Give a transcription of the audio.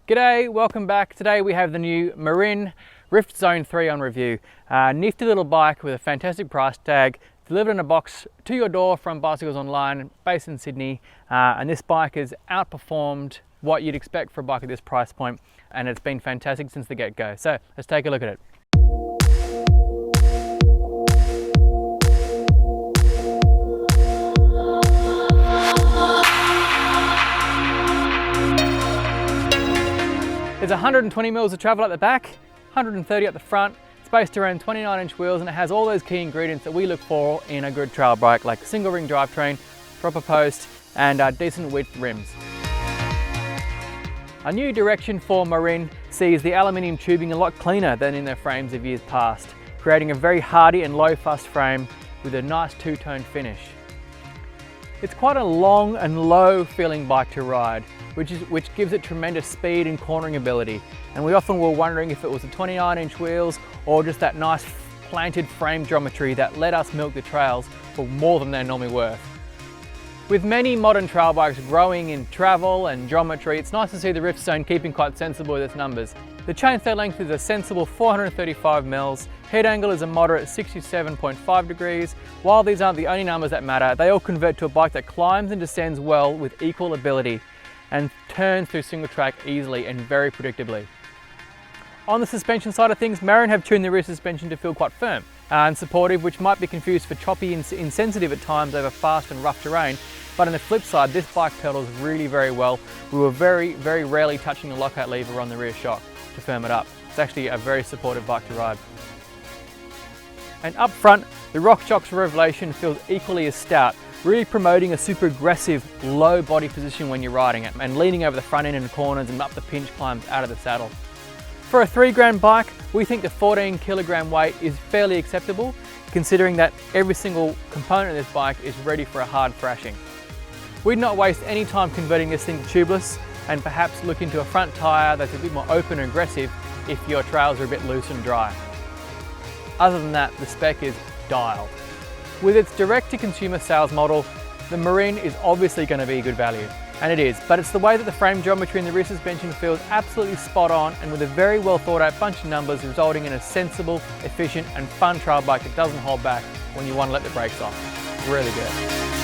G'day, welcome back. Today we have the new Marin Rift Zone 3 on review. Nifty little bike with a fantastic price tag, delivered in a box to your door from Bicycles Online, based in Sydney. And this bike has outperformed what you'd expect for a bike at this price point, and it's been fantastic since the get-go. So let's take a look at it. There's 120 mils of travel at the back, 130 at the front. It's based around 29-inch wheels, and it has all those key ingredients that we look for in a good trail bike, like single ring drivetrain, proper post, and decent width rims. A new direction for Marin sees the aluminium tubing a lot cleaner than in their frames of years past, creating a very hardy and low fuss frame with a nice two-tone finish. It's quite a long and low feeling bike to ride, which gives it tremendous speed and cornering ability. And we often were wondering if it was the 29-inch wheels or just that nice planted frame geometry that let us milk the trails for more than they're normally worth. With many modern trail bikes growing in travel and geometry, it's nice to see the Rift Zone keeping quite sensible with its numbers. The chainstay length is a sensible 435 mils, head angle is a moderate 67.5 degrees. While these aren't the only numbers that matter, they all convert to a bike that climbs and descends well with equal ability and turns through single track easily and very predictably. On the suspension side of things, Marin have tuned the rear suspension to feel quite firm and supportive, which might be confused for choppy and insensitive at times over fast and rough terrain. But on the flip side, this bike pedals really very well. We were very rarely touching the lockout lever on the rear shock to firm it up. It's actually a very supportive bike to ride. And up front, the RockShox Revelation feels equally as stout, really promoting a super aggressive low body position when you're riding it and leaning over the front end and corners and up the pinch climbs out of the saddle. For a 3 grand bike, we think the 14 kilogram weight is fairly acceptable, considering that every single component of this bike is ready for a hard thrashing. We'd not waste any time converting this thing to tubeless, and perhaps look into a front tyre that's a bit more open and aggressive if your trails are a bit loose and dry. Other than that, the spec is dialed. With its direct-to-consumer sales model, the Marin is obviously going to be good value, and it is, but it's the way that the frame geometry and the rear suspension feels absolutely spot on, and with a very well thought out bunch of numbers resulting in a sensible, efficient and fun trail bike that doesn't hold back when you want to let the brakes off. Really good.